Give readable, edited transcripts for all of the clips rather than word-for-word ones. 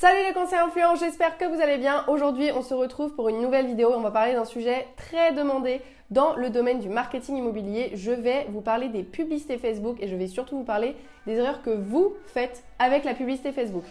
Salut les conseillers influents, j'espère que vous allez bien. Aujourd'hui, on se retrouve pour une nouvelle vidéo et on va parler d'un sujet très demandé dans le domaine du marketing immobilier. Je vais vous parler des publicités Facebook et je vais surtout vous parler des erreurs que vous faites avec la publicité Facebook.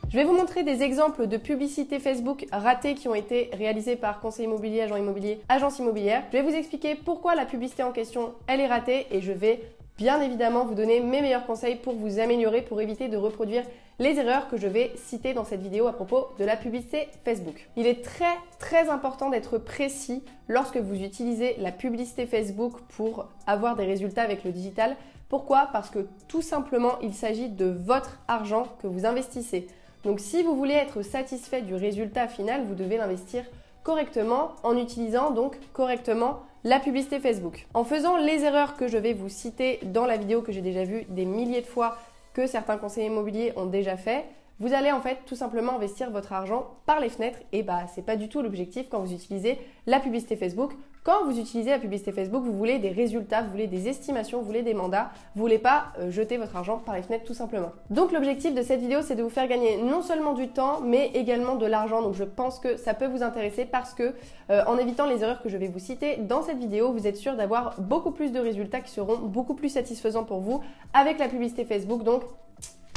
Je vais vous montrer des exemples de publicités Facebook ratées qui ont été réalisées par conseiller immobilier, agent immobilier, agence immobilière. Je vais vous expliquer pourquoi la publicité en question, elle est ratée et je vais bien évidemment vous donner mes meilleurs conseils pour vous améliorer, pour éviter de reproduire les erreurs que je vais citer dans cette vidéo à propos de la publicité Facebook. Il est très important d'être précis lorsque vous utilisez la publicité Facebook pour avoir des résultats avec le digital. Pourquoi? Parce que tout simplement, il s'agit de votre argent que vous investissez. Donc si vous voulez être satisfait du résultat final, vous devez l'investir correctement en utilisant donc correctement la publicité Facebook. En faisant les erreurs que je vais vous citer dans la vidéo que j'ai déjà vue des milliers de fois que certains conseillers immobiliers ont déjà fait, vous allez en fait tout simplement investir votre argent par les fenêtres et c'est pas du tout l'objectif quand vous utilisez la publicité Facebook. Quand vous utilisez la publicité Facebook, vous voulez des résultats, vous voulez des estimations, vous voulez des mandats, vous voulez pas jeter votre argent par les fenêtres tout simplement. Donc l'objectif de cette vidéo, c'est de vous faire gagner non seulement du temps, mais également de l'argent. Donc je pense que ça peut vous intéresser parce que en évitant les erreurs que je vais vous citer dans cette vidéo, vous êtes sûr d'avoir beaucoup plus de résultats qui seront beaucoup plus satisfaisants pour vous avec la publicité Facebook. Donc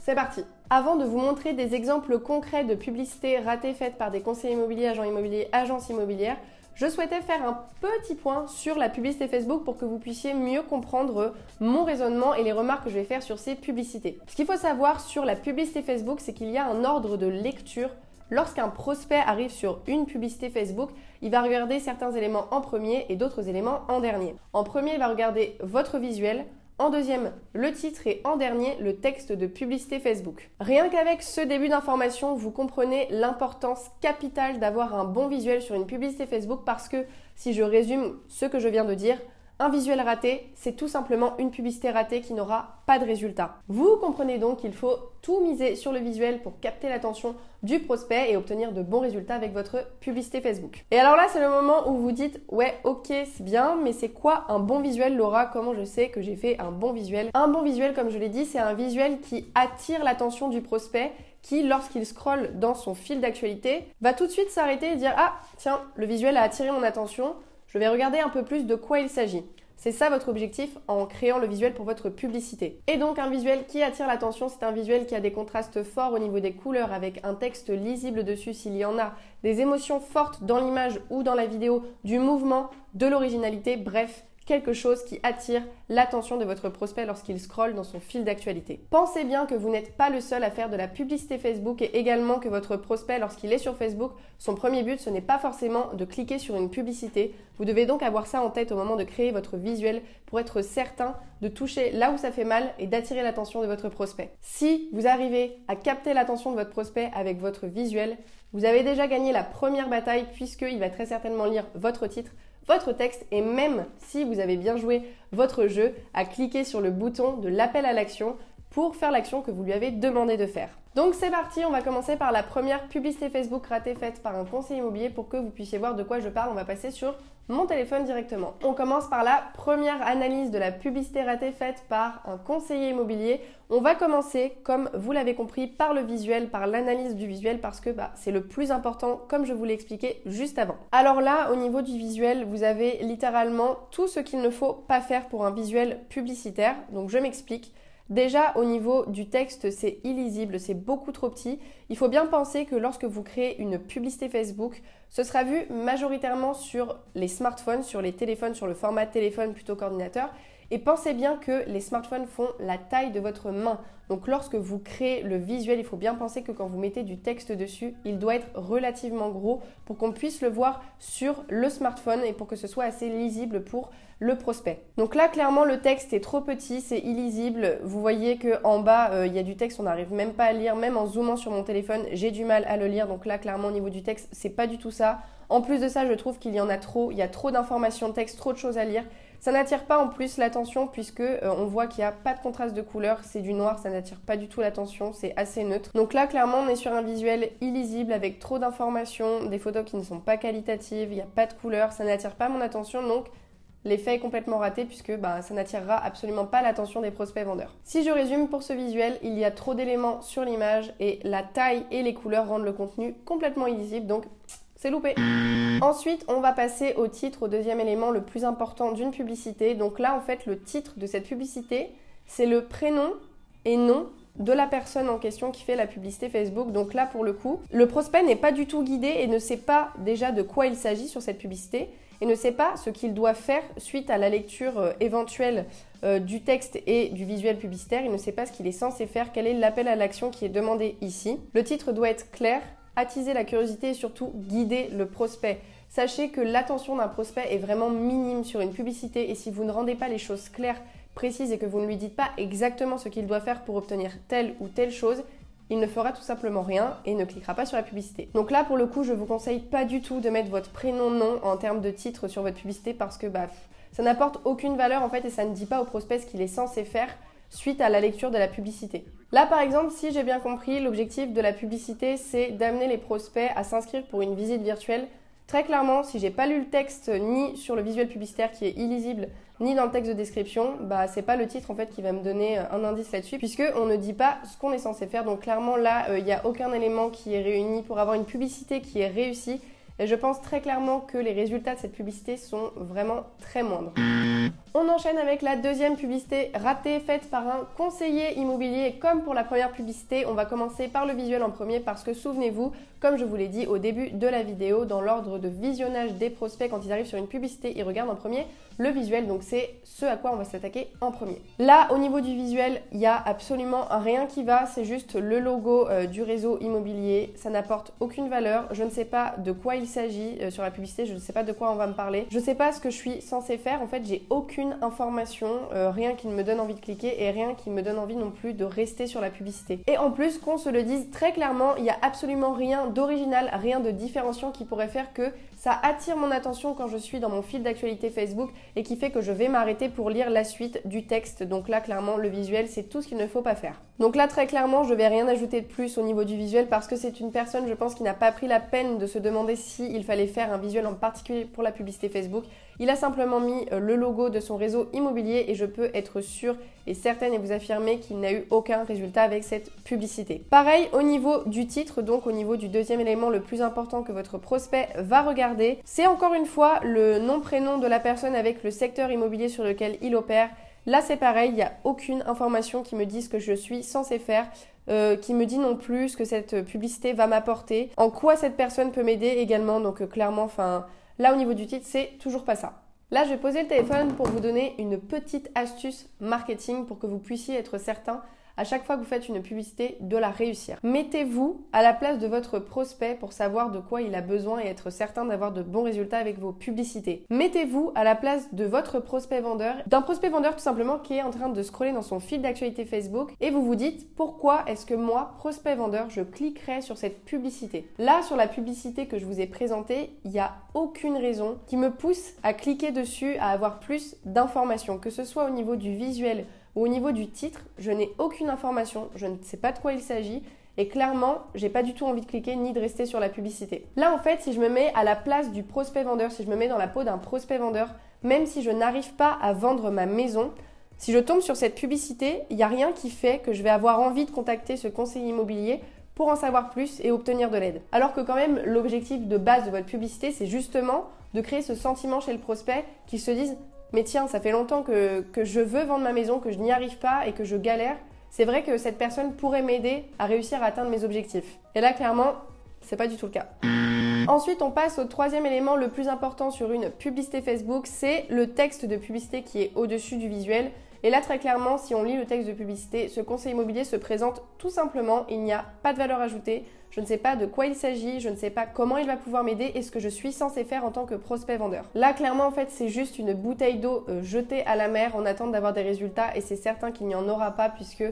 c'est parti! Avant de vous montrer des exemples concrets de publicités ratées faites par des conseillers immobiliers, agents immobiliers, agences immobilières, je souhaitais faire un petit point sur la publicité Facebook pour que vous puissiez mieux comprendre mon raisonnement et les remarques que je vais faire sur ces publicités. Ce qu'il faut savoir sur la publicité Facebook, c'est qu'il y a un ordre de lecture. Lorsqu'un prospect arrive sur une publicité Facebook, il va regarder certains éléments en premier et d'autres éléments en dernier. En premier, il va regarder votre visuel. En deuxième, le titre et en dernier, le texte de publicité Facebook. Rien qu'avec ce début d'information, vous comprenez l'importance capitale d'avoir un bon visuel sur une publicité Facebook parce que, si je résume ce que je viens de dire, un visuel raté, c'est tout simplement une publicité ratée qui n'aura pas de résultat. Vous comprenez donc qu'il faut tout miser sur le visuel pour capter l'attention du prospect et obtenir de bons résultats avec votre publicité Facebook. Et alors là, c'est le moment où vous dites « Ouais, ok, c'est bien, mais c'est quoi un bon visuel, Laura? Comment je sais que j'ai fait un bon visuel ?» Un bon visuel, comme je l'ai dit, c'est un visuel qui attire l'attention du prospect qui, lorsqu'il scrolle dans son fil d'actualité, va tout de suite s'arrêter et dire « Ah, tiens, le visuel a attiré mon attention. Je vais regarder un peu plus de quoi il s'agit. » C'est ça votre objectif en créant le visuel pour votre publicité. Et donc un visuel qui attire l'attention, c'est un visuel qui a des contrastes forts au niveau des couleurs avec un texte lisible dessus s'il y en a, des émotions fortes dans l'image ou dans la vidéo, du mouvement, de l'originalité, bref, quelque chose qui attire l'attention de votre prospect lorsqu'il scrolle dans son fil d'actualité. Pensez bien que vous n'êtes pas le seul à faire de la publicité Facebook et également que votre prospect, lorsqu'il est sur Facebook, son premier but, ce n'est pas forcément de cliquer sur une publicité. Vous devez donc avoir ça en tête au moment de créer votre visuel pour être certain de toucher là où ça fait mal et d'attirer l'attention de votre prospect. Si vous arrivez à capter l'attention de votre prospect avec votre visuel, vous avez déjà gagné la première bataille puisqu'il va très certainement lire votre titre, votre texte et même si vous avez bien joué votre jeu, à cliquer sur le bouton de l'appel à l'action pour faire l'action que vous lui avez demandé de faire. Donc c'est parti, on va commencer par la première publicité Facebook ratée faite par un conseiller immobilier pour que vous puissiez voir de quoi je parle. On va passer sur mon téléphone directement. On commence par la première analyse de la publicité ratée faite par un conseiller immobilier. On va commencer, comme vous l'avez compris, par le visuel, par l'analyse du visuel parce que c'est le plus important comme je vous l'ai expliqué juste avant. Alors là, au niveau du visuel, vous avez littéralement tout ce qu'il ne faut pas faire pour un visuel publicitaire. Donc je m'explique. Déjà, au niveau du texte, c'est illisible, c'est beaucoup trop petit. Il faut bien penser que lorsque vous créez une publicité Facebook, ce sera vu majoritairement sur les smartphones, sur les téléphones, sur le format téléphone plutôt qu'ordinateur. Et pensez bien que les smartphones font la taille de votre main. Donc lorsque vous créez le visuel, il faut bien penser que quand vous mettez du texte dessus, il doit être relativement gros pour qu'on puisse le voir sur le smartphone et pour que ce soit assez lisible pour le prospect. Donc là, clairement, le texte est trop petit, c'est illisible. Vous voyez qu'en bas, il y a du texte, on n'arrive même pas à lire. Même en zoomant sur mon téléphone, j'ai du mal à le lire. Donc là, clairement, au niveau du texte, c'est pas du tout ça. En plus de ça, je trouve qu'il y en a trop. Il y a trop d'informations texte, trop de choses à lire. Ça n'attire pas en plus l'attention puisque on voit qu'il n'y a pas de contraste de couleur, c'est du noir, ça n'attire pas du tout l'attention, c'est assez neutre. Donc là, clairement, on est sur un visuel illisible avec trop d'informations, des photos qui ne sont pas qualitatives, il n'y a pas de couleur, ça n'attire pas mon attention, donc l'effet est complètement raté puisque ça n'attirera absolument pas l'attention des prospects vendeurs. Si je résume pour ce visuel, il y a trop d'éléments sur l'image et la taille et les couleurs rendent le contenu complètement illisible, donc c'est loupé. Ensuite, on va passer au titre, au deuxième élément le plus important d'une publicité. Donc là, en fait, le titre de cette publicité, c'est le prénom et nom de la personne en question qui fait la publicité Facebook. Donc là, pour le coup, le prospect n'est pas du tout guidé et ne sait pas déjà de quoi il s'agit sur cette publicité et ne sait pas ce qu'il doit faire suite à la lecture éventuelle du texte et du visuel publicitaire. Il ne sait pas ce qu'il est censé faire, quel est l'appel à l'action qui est demandé ici. Le titre doit être clair, attiser la curiosité et surtout guider le prospect. Sachez que l'attention d'un prospect est vraiment minime sur une publicité et si vous ne rendez pas les choses claires, précises et que vous ne lui dites pas exactement ce qu'il doit faire pour obtenir telle ou telle chose, il ne fera tout simplement rien et ne cliquera pas sur la publicité. Donc là, pour le coup, je vous conseille pas du tout de mettre votre prénom-nom en termes de titre sur votre publicité parce que ça n'apporte aucune valeur en fait et ça ne dit pas au prospect ce qu'il est censé faire suite à la lecture de la publicité. Là, par exemple, si j'ai bien compris, l'objectif de la publicité, c'est d'amener les prospects à s'inscrire pour une visite virtuelle. Très clairement, si j'ai pas lu le texte ni sur le visuel publicitaire qui est illisible, ni dans le texte de description, c'est pas le titre en fait qui va me donner un indice là-dessus puisque on ne dit pas ce qu'on est censé faire. Donc clairement là, il n'y a aucun élément qui est réuni pour avoir une publicité qui est réussie. Et je pense très clairement que les résultats de cette publicité sont vraiment très moindres. On enchaîne avec la deuxième publicité ratée faite par un conseiller immobilier. Et comme pour la première publicité, on va commencer par le visuel en premier parce que souvenez-vous, comme je vous l'ai dit au début de la vidéo, dans l'ordre de visionnage des prospects quand ils arrivent sur une publicité, ils regardent en premier le visuel. Donc c'est ce à quoi on va s'attaquer en premier. Là, au niveau du visuel, il n'y a absolument rien qui va. C'est juste le logo du réseau immobilier. Ça n'apporte aucune valeur. Je ne sais pas de quoi il s'agit sur la publicité. Je ne sais pas de quoi on va me parler. Je ne sais pas ce que je suis censée faire. En fait, j'ai aucune information, rien qui me donne envie de cliquer et rien qui me donne envie non plus de rester sur la publicité. Et en plus, qu'on se le dise très clairement, il n'y a absolument rien d'original, rien de différenciant qui pourrait faire que ça attire mon attention quand je suis dans mon fil d'actualité Facebook et qui fait que je vais m'arrêter pour lire la suite du texte. Donc là, clairement, le visuel, c'est tout ce qu'il ne faut pas faire. Donc là, très clairement, je vais rien ajouter de plus au niveau du visuel parce que c'est une personne, je pense, qui n'a pas pris la peine de se demander s'il fallait faire un visuel en particulier pour la publicité Facebook. Il a simplement mis le logo de son réseau immobilier et je peux être sûre et certaine et vous affirmer qu'il n'a eu aucun résultat avec cette publicité. Pareil au niveau du titre, donc au niveau du deuxième élément le plus important que votre prospect va regarder, c'est encore une fois le nom-prénom de la personne avec le secteur immobilier sur lequel il opère. Là c'est pareil, il n'y a aucune information qui me dise ce que je suis censée faire, qui me dit non plus ce que cette publicité va m'apporter, en quoi cette personne peut m'aider également, donc clairement, là au niveau du titre, c'est toujours pas ça. Là, je vais poser le téléphone pour vous donner une petite astuce marketing pour que vous puissiez être certain à chaque fois que vous faites une publicité de la réussir. Mettez-vous à la place de votre prospect pour savoir de quoi il a besoin et être certain d'avoir de bons résultats avec vos publicités. Mettez-vous à la place de votre prospect vendeur, d'un prospect vendeur tout simplement qui est en train de scroller dans son fil d'actualité Facebook et vous vous dites pourquoi est-ce que moi, prospect vendeur, je cliquerais sur cette publicité. Là, sur la publicité que je vous ai présentée, il n'y a aucune raison qui me pousse à cliquer dessus, à avoir plus d'informations, que ce soit au niveau du visuel, au niveau du titre, je n'ai aucune information, je ne sais pas de quoi il s'agit et clairement, j'ai pas du tout envie de cliquer ni de rester sur la publicité. Là, en fait, si je me mets à la place du prospect vendeur, si je me mets dans la peau d'un prospect vendeur, même si je n'arrive pas à vendre ma maison, si je tombe sur cette publicité, il n'y a rien qui fait que je vais avoir envie de contacter ce conseiller immobilier pour en savoir plus et obtenir de l'aide. Alors que quand même, l'objectif de base de votre publicité, c'est justement de créer ce sentiment chez le prospect qu'il se dise mais tiens, ça fait longtemps que je veux vendre ma maison, que je n'y arrive pas et que je galère. C'est vrai que cette personne pourrait m'aider à réussir à atteindre mes objectifs. Et là, clairement, c'est pas du tout le cas. Ensuite, on passe au troisième élément le plus important sur une publicité Facebook, c'est le texte de publicité qui est au-dessus du visuel. Et là, très clairement, si on lit le texte de publicité, ce conseil immobilier se présente tout simplement, il n'y a pas de valeur ajoutée. Je ne sais pas de quoi il s'agit, je ne sais pas comment il va pouvoir m'aider et ce que je suis censée faire en tant que prospect vendeur. Là, clairement, en fait, c'est juste une bouteille d'eau jetée à la mer en attente d'avoir des résultats et c'est certain qu'il n'y en aura pas puisque,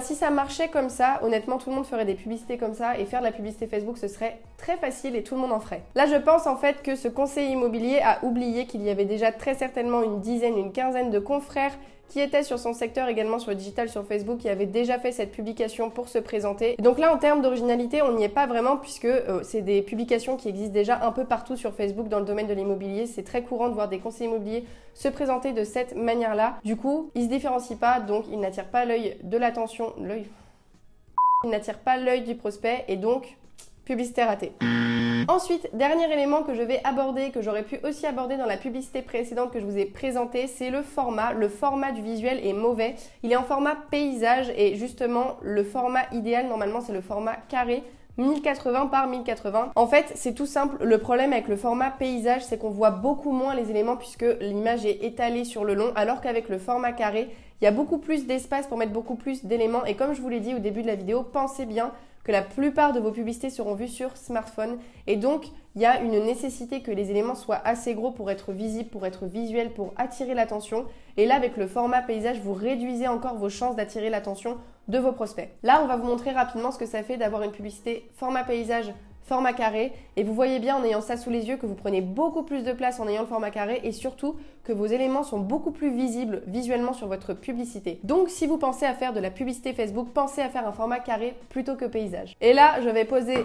si ça marchait comme ça, honnêtement, tout le monde ferait des publicités comme ça et faire de la publicité Facebook, ce serait très facile et tout le monde en ferait. Là, je pense en fait que ce conseiller immobilier a oublié qu'il y avait déjà très certainement une dizaine, une quinzaine de confrères qui était sur son secteur également sur le digital sur Facebook, qui avait déjà fait cette publication pour se présenter. Et donc là, en termes d'originalité, on n'y est pas vraiment puisque c'est des publications qui existent déjà un peu partout sur Facebook dans le domaine de l'immobilier. C'est très courant de voir des conseillers immobiliers se présenter de cette manière-là. Du coup, ils ne se différencient pas, donc ils n'attirent pas l'œil de l'attention, ils n'attirent pas l'œil du prospect et donc publicité ratée. Ensuite, dernier élément que je vais aborder, que j'aurais pu aussi aborder dans la publicité précédente que je vous ai présentée, c'est le format. Le format du visuel est mauvais. Il est en format paysage et justement, le format idéal, normalement, c'est le format carré. 1080 par 1080. En fait, c'est tout simple. Le problème avec le format paysage, c'est qu'on voit beaucoup moins les éléments puisque l'image est étalée sur le long, alors qu'avec le format carré, il y a beaucoup plus d'espace pour mettre beaucoup plus d'éléments. Et comme je vous l'ai dit au début de la vidéo, pensez bien que la plupart de vos publicités seront vues sur smartphone. Et donc, il y a une nécessité que les éléments soient assez gros pour être visibles, pour être visuels, pour attirer l'attention. Et là, avec le format paysage, vous réduisez encore vos chances d'attirer l'attention de vos prospects. Là, on va vous montrer rapidement ce que ça fait d'avoir une publicité format paysage, format carré. Et vous voyez bien en ayant ça sous les yeux que vous prenez beaucoup plus de place en ayant le format carré et surtout que vos éléments sont beaucoup plus visibles visuellement sur votre publicité. Donc, si vous pensez à faire de la publicité Facebook, pensez à faire un format carré plutôt que paysage. Et là, je vais poser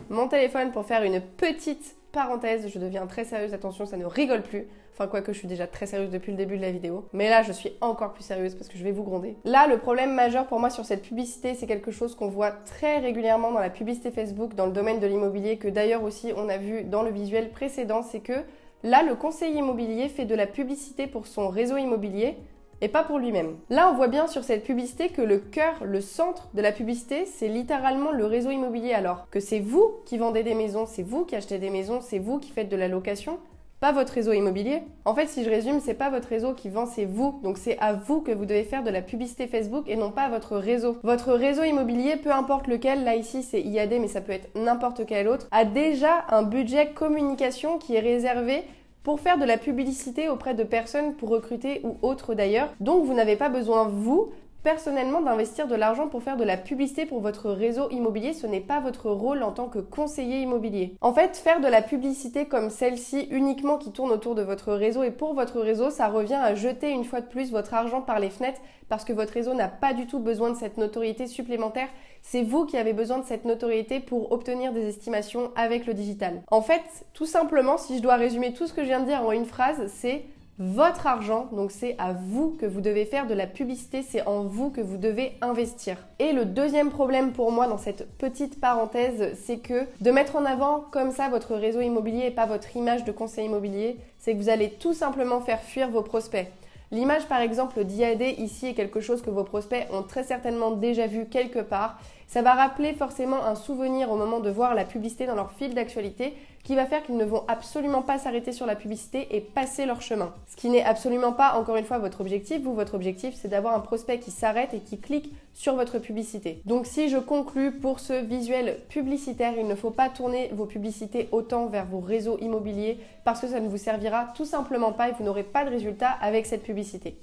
mon téléphone pour faire une petite parenthèse. Je deviens très sérieuse, attention, ça ne rigole plus. Enfin, quoique je suis déjà très sérieuse depuis le début de la vidéo. Mais là, je suis encore plus sérieuse parce que je vais vous gronder. Là, le problème majeur pour moi sur cette publicité, c'est quelque chose qu'on voit très régulièrement dans la publicité Facebook, dans le domaine de l'immobilier, que d'ailleurs aussi on a vu dans le visuel précédent, c'est que là, le conseiller immobilier fait de la publicité pour son réseau immobilier et pas pour lui-même. Là, on voit bien sur cette publicité que le cœur, le centre de la publicité, c'est littéralement le réseau immobilier. Alors que c'est vous qui vendez des maisons, c'est vous qui achetez des maisons, c'est vous qui faites de la location, pas votre réseau immobilier. En fait, si je résume, c'est pas votre réseau qui vend, c'est vous. Donc c'est à vous que vous devez faire de la publicité Facebook et non pas à votre réseau. Votre réseau immobilier, peu importe lequel, là ici c'est IAD mais ça peut être n'importe quel autre, a déjà un budget communication qui est réservé pour faire de la publicité auprès de personnes pour recruter ou autres d'ailleurs. Donc vous n'avez pas besoin, vous, personnellement, d'investir de l'argent pour faire de la publicité pour votre réseau immobilier. Ce n'est pas votre rôle en tant que conseiller immobilier. En fait, faire de la publicité comme celle-ci uniquement qui tourne autour de votre réseau et pour votre réseau, ça revient à jeter une fois de plus votre argent par les fenêtres parce que votre réseau n'a pas du tout besoin de cette notoriété supplémentaire. C'est vous qui avez besoin de cette notoriété pour obtenir des estimations avec le digital. En fait, tout simplement, si je dois résumer tout ce que je viens de dire en une phrase, c'est votre argent, donc c'est à vous que vous devez faire de la publicité, c'est en vous que vous devez investir. Et le deuxième problème pour moi dans cette petite parenthèse, c'est que de mettre en avant comme ça votre réseau immobilier et pas votre image de conseiller immobilier, c'est que vous allez tout simplement faire fuir vos prospects. L'image par exemple d'IAD ici est quelque chose que vos prospects ont très certainement déjà vu quelque part. Ça va rappeler forcément un souvenir au moment de voir la publicité dans leur fil d'actualité qui va faire qu'ils ne vont absolument pas s'arrêter sur la publicité et passer leur chemin. Ce qui n'est absolument pas, encore une fois, votre objectif. Vous, votre objectif, c'est d'avoir un prospect qui s'arrête et qui clique sur votre publicité. Donc si je conclus pour ce visuel publicitaire, il ne faut pas tourner vos publicités autant vers vos réseaux immobiliers parce que ça ne vous servira tout simplement pas et vous n'aurez pas de résultat avec cette publicité.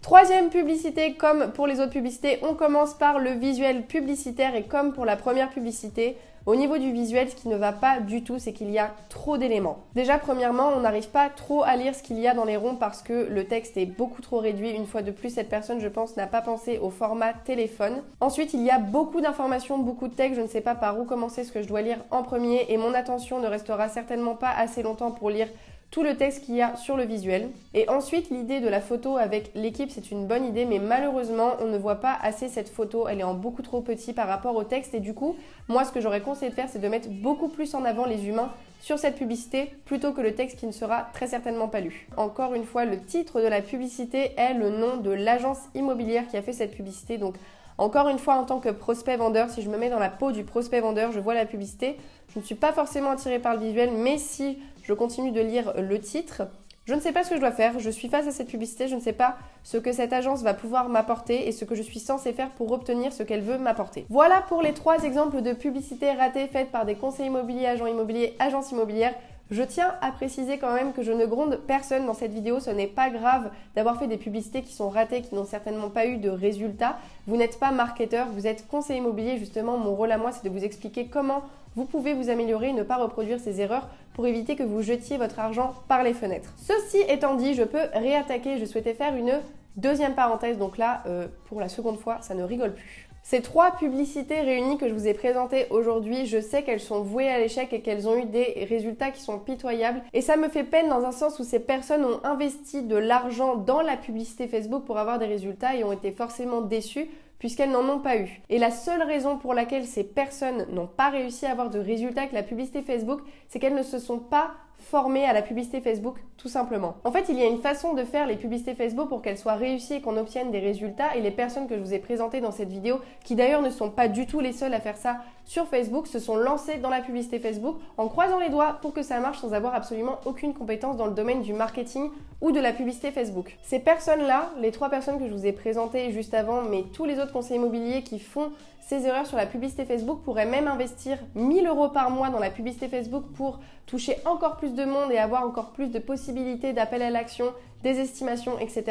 Troisième publicité, comme pour les autres publicités, on commence par le visuel publicitaire et comme pour la première publicité, au niveau du visuel, ce qui ne va pas du tout, c'est qu'il y a trop d'éléments. Déjà, premièrement, on n'arrive pas trop à lire ce qu'il y a dans les ronds parce que le texte est beaucoup trop réduit. Une fois de plus, cette personne, je pense, n'a pas pensé au format téléphone. Ensuite, il y a beaucoup d'informations, beaucoup de texte. Je ne sais pas par où commencer ce que je dois lire en premier et mon attention ne restera certainement pas assez longtemps pour lire tout le texte qu'il y a sur le visuel. Et ensuite, l'idée de la photo avec l'équipe, c'est une bonne idée, mais malheureusement, on ne voit pas assez cette photo. Elle est en beaucoup trop petit par rapport au texte. Et du coup, moi, ce que j'aurais conseillé de faire, c'est de mettre beaucoup plus en avant les humains sur cette publicité plutôt que le texte qui ne sera très certainement pas lu. Encore une fois, le titre de la publicité est le nom de l'agence immobilière qui a fait cette publicité. Donc, encore une fois, en tant que prospect vendeur, si je me mets dans la peau du prospect vendeur, je vois la publicité, je ne suis pas forcément attirée par le visuel, mais si je continue de lire le titre, je ne sais pas ce que je dois faire, je suis face à cette publicité, je ne sais pas ce que cette agence va pouvoir m'apporter et ce que je suis censée faire pour obtenir ce qu'elle veut m'apporter. Voilà pour les 3 exemples de publicités ratées faites par des conseillers immobiliers, agents immobiliers, agences immobilières. Je tiens à préciser quand même que je ne gronde personne dans cette vidéo, ce n'est pas grave d'avoir fait des publicités qui sont ratées, qui n'ont certainement pas eu de résultats. Vous n'êtes pas marketeur, vous êtes conseiller immobilier, justement mon rôle à moi c'est de vous expliquer comment vous pouvez vous améliorer et ne pas reproduire ces erreurs pour éviter que vous jetiez votre argent par les fenêtres. Ceci étant dit, je peux réattaquer. Je souhaitais faire une deuxième parenthèse, donc là, pour la seconde fois, ça ne rigole plus. Ces 3 publicités réunies que je vous ai présentées aujourd'hui, je sais qu'elles sont vouées à l'échec et qu'elles ont eu des résultats qui sont pitoyables. Et ça me fait peine dans un sens où ces personnes ont investi de l'argent dans la publicité Facebook pour avoir des résultats et ont été forcément déçues puisqu'elles n'en ont pas eu. Et la seule raison pour laquelle ces personnes n'ont pas réussi à avoir de résultats avec la publicité Facebook, c'est qu'elles ne se sont pas formées à la publicité Facebook, tout simplement. En fait, il y a une façon de faire les publicités Facebook pour qu'elles soient réussies et qu'on obtienne des résultats. Et les personnes que je vous ai présentées dans cette vidéo, qui d'ailleurs ne sont pas du tout les seules à faire ça sur Facebook, se sont lancées dans la publicité Facebook en croisant les doigts pour que ça marche sans avoir absolument aucune compétence dans le domaine du marketing ou de la publicité Facebook. Ces personnes-là, les 3 personnes que je vous ai présentées juste avant, mais tous les autres conseillers immobiliers qui font ces erreurs sur la publicité Facebook pourraient même investir 1 000 € par mois dans la publicité Facebook pour toucher encore plus de monde et avoir encore plus de possibilités d'appel à l'action, des estimations, etc.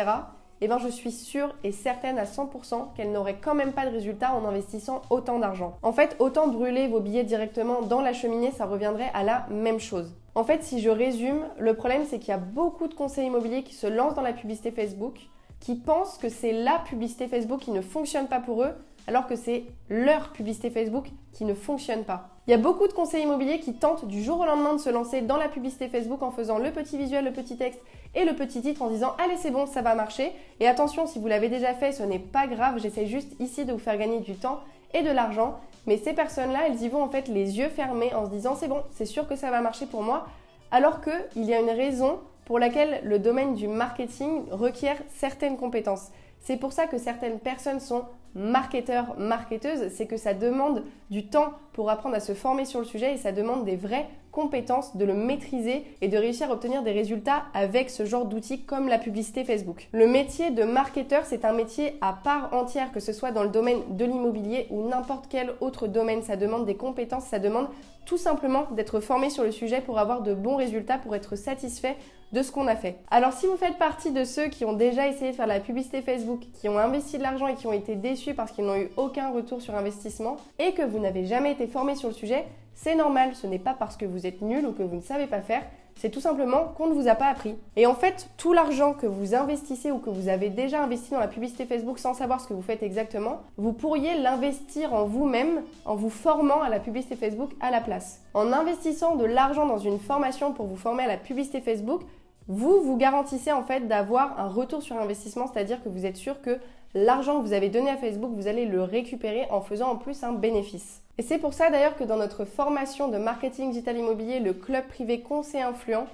Eh bien, je suis sûre et certaine à 100% qu'elles n'auraient quand même pas de résultats en investissant autant d'argent. En fait, autant brûler vos billets directement dans la cheminée, ça reviendrait à la même chose. En fait, si je résume, le problème c'est qu'il y a beaucoup de conseillers immobiliers qui se lancent dans la publicité Facebook, qui pensent que c'est la publicité Facebook qui ne fonctionne pas pour eux, alors que c'est leur publicité Facebook qui ne fonctionne pas. Il y a beaucoup de conseillers immobiliers qui tentent du jour au lendemain de se lancer dans la publicité Facebook en faisant le petit visuel, le petit texte et le petit titre en disant « Allez, c'est bon, ça va marcher ». Et attention, si vous l'avez déjà fait, ce n'est pas grave, j'essaie juste ici de vous faire gagner du temps et de l'argent. Mais ces personnes-là, elles y vont en fait les yeux fermés en se disant « C'est bon, c'est sûr que ça va marcher pour moi ». Alors qu'il y a une raison pour laquelle le domaine du marketing requiert certaines compétences. C'est pour ça que certaines personnes sont marketeurs, marketeuses, c'est que ça demande du temps pour apprendre à se former sur le sujet et ça demande des vraies compétences, de le maîtriser et de réussir à obtenir des résultats avec ce genre d'outils comme la publicité Facebook. Le métier de marketeur, c'est un métier à part entière, que ce soit dans le domaine de l'immobilier ou n'importe quel autre domaine. Ça demande des compétences, ça demande tout simplement d'être formé sur le sujet pour avoir de bons résultats, pour être satisfait de ce qu'on a fait. Alors si vous faites partie de ceux qui ont déjà essayé de faire de la publicité Facebook, qui ont investi de l'argent et qui ont été déçus parce qu'ils n'ont eu aucun retour sur investissement et que vous n'avez jamais été formé sur le sujet, c'est normal, ce n'est pas parce que vous êtes nul ou que vous ne savez pas faire, c'est tout simplement qu'on ne vous a pas appris. Et en fait, tout l'argent que vous investissez ou que vous avez déjà investi dans la publicité Facebook sans savoir ce que vous faites exactement, vous pourriez l'investir en vous-même, en vous formant à la publicité Facebook à la place. En investissant de l'argent dans une formation pour vous former à la publicité Facebook, vous garantissez en fait d'avoir un retour sur investissement, c'est-à-dire que vous êtes sûr que l'argent que vous avez donné à Facebook, vous allez le récupérer en faisant en plus un bénéfice. Et c'est pour ça d'ailleurs que dans notre formation de marketing digital immobilier, le club privé conseil influent,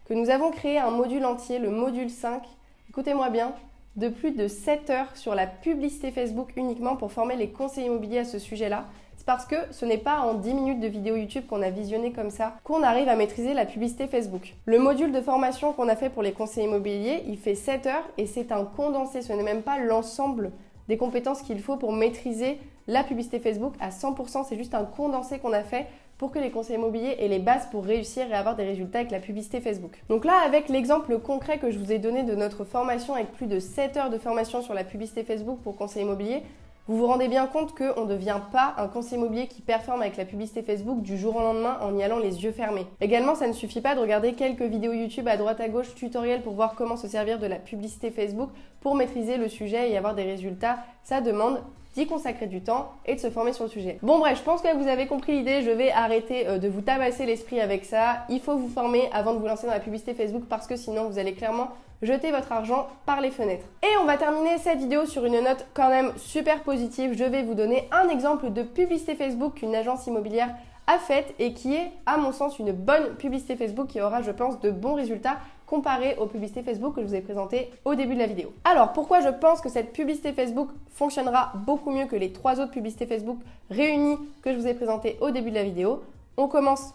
que nous avons créé un module entier, le module 5, écoutez-moi bien, de plus de 7 heures sur la publicité Facebook uniquement pour former les conseillers immobiliers à ce sujet-là. C'est parce que ce n'est pas en 10 minutes de vidéo YouTube qu'on a visionné comme ça qu'on arrive à maîtriser la publicité Facebook. Le module de formation qu'on a fait pour les conseillers immobiliers, il fait 7 heures et c'est un condensé, ce n'est même pas l'ensemble des compétences qu'il faut pour maîtriser la publicité Facebook à 100%, c'est juste un condensé qu'on a fait pour que les conseillers immobiliers aient les bases pour réussir et avoir des résultats avec la publicité Facebook. Donc là, avec l'exemple concret que je vous ai donné de notre formation avec plus de 7 heures de formation sur la publicité Facebook pour conseillers immobiliers, vous vous rendez bien compte qu'on ne devient pas un conseiller immobilier qui performe avec la publicité Facebook du jour au lendemain en y allant les yeux fermés. Également, ça ne suffit pas de regarder quelques vidéos YouTube à droite à gauche, tutoriels pour voir comment se servir de la publicité Facebook pour maîtriser le sujet et avoir des résultats. Ça demande d'y consacrer du temps et de se former sur le sujet. Bon bref, je pense que vous avez compris l'idée, je vais arrêter de vous tabasser l'esprit avec ça. Il faut vous former avant de vous lancer dans la publicité Facebook parce que sinon vous allez clairement jeter votre argent par les fenêtres. Et on va terminer cette vidéo sur une note quand même super positive. Je vais vous donner un exemple de publicité Facebook qu'une agence immobilière a faite et qui est à mon sens une bonne publicité Facebook qui aura je pense de bons résultats comparé aux publicités Facebook que je vous ai présentées au début de la vidéo. Alors pourquoi je pense que cette publicité Facebook fonctionnera beaucoup mieux que les 3 autres publicités Facebook réunies que je vous ai présentées au début de la vidéo? On commence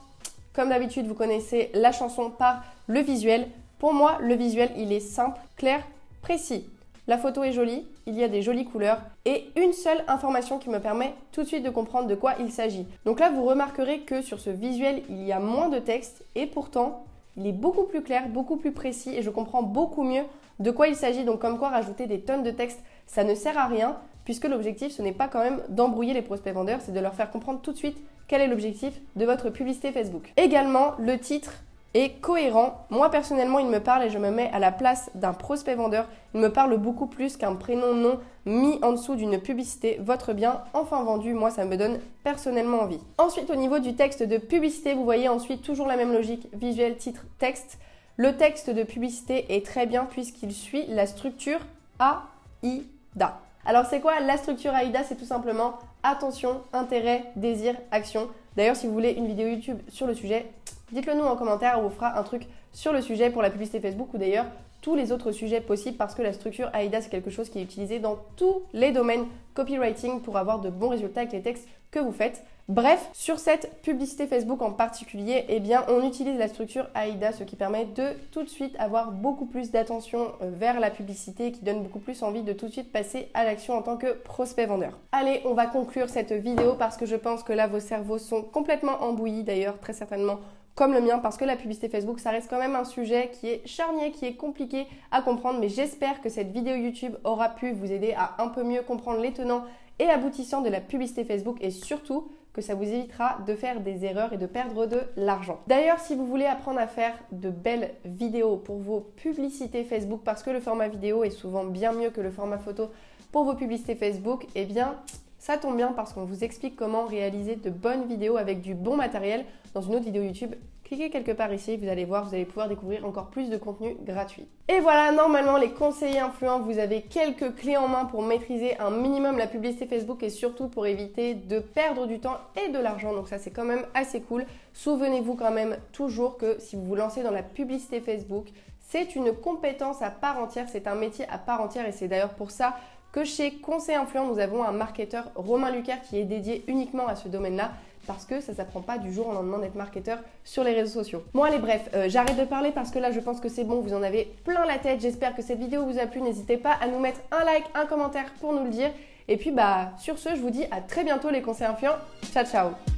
comme d'habitude, vous connaissez la chanson, par le visuel. Pour moi, le visuel, il est simple, clair, précis. La photo est jolie, il y a des jolies couleurs et une seule information qui me permet tout de suite de comprendre de quoi il s'agit. Donc là, vous remarquerez que sur ce visuel, il y a moins de texte et pourtant, il est beaucoup plus clair, beaucoup plus précis et je comprends beaucoup mieux de quoi il s'agit. Donc comme quoi rajouter des tonnes de texte, ça ne sert à rien. puisque l'objectif, ce n'est pas quand même d'embrouiller les prospects vendeurs, c'est de leur faire comprendre tout de suite quel est l'objectif de votre publicité Facebook. Également, le titre est cohérent. Moi, personnellement, il me parle et je me mets à la place d'un prospect vendeur. Il me parle beaucoup plus qu'un prénom nom mis en dessous d'une publicité. Votre bien, enfin vendu, moi, ça me donne personnellement envie. Ensuite, au niveau du texte de publicité, vous voyez ensuite toujours la même logique, visuel, titre, texte. Le texte de publicité est très bien puisqu'il suit la structure AIDA. Alors, c'est quoi la structure AIDA? C'est tout simplement attention, intérêt, désir, action. D'ailleurs, si vous voulez une vidéo YouTube sur le sujet, dites-le nous en commentaire, on vous fera un truc sur le sujet pour la publicité Facebook ou d'ailleurs tous les autres sujets possibles parce que la structure AIDA, c'est quelque chose qui est utilisé dans tous les domaines copywriting pour avoir de bons résultats avec les textes que vous faites. Bref, sur cette publicité Facebook en particulier, eh bien, on utilise la structure AIDA, ce qui permet de tout de suite avoir beaucoup plus d'attention vers la publicité, qui donne beaucoup plus envie de tout de suite passer à l'action en tant que prospect vendeur. Allez, on va conclure cette vidéo parce que je pense que là, vos cerveaux sont complètement embouillis d'ailleurs, très certainement comme le mien, parce que la publicité Facebook, ça reste quand même un sujet qui est charnier, qui est compliqué à comprendre, mais j'espère que cette vidéo YouTube aura pu vous aider à un peu mieux comprendre les tenants et aboutissants de la publicité Facebook et surtout que ça vous évitera de faire des erreurs et de perdre de l'argent. D'ailleurs, si vous voulez apprendre à faire de belles vidéos pour vos publicités Facebook, parce que le format vidéo est souvent bien mieux que le format photo pour vos publicités Facebook, eh bien, ça tombe bien parce qu'on vous explique comment réaliser de bonnes vidéos avec du bon matériel dans une autre vidéo YouTube. Cliquez quelque part ici, vous allez voir, vous allez pouvoir découvrir encore plus de contenu gratuit. Et voilà, normalement, les conseillers influents, vous avez quelques clés en main pour maîtriser un minimum la publicité Facebook et surtout pour éviter de perdre du temps et de l'argent. Donc ça, c'est quand même assez cool. Souvenez-vous quand même toujours que si vous vous lancez dans la publicité Facebook, c'est une compétence à part entière, c'est un métier à part entière et c'est d'ailleurs pour ça que chez Conseil Influent, nous avons un marketeur, Romain Lucaire, qui est dédié uniquement à ce domaine-là parce que ça ne s'apprend pas du jour au lendemain d'être marketeur sur les réseaux sociaux. Bon allez bref, j'arrête de parler parce que là je pense que c'est bon, vous en avez plein la tête. J'espère que cette vidéo vous a plu. N'hésitez pas à nous mettre un like, un commentaire pour nous le dire. Et puis sur ce, je vous dis à très bientôt les conseils influents. Ciao ciao.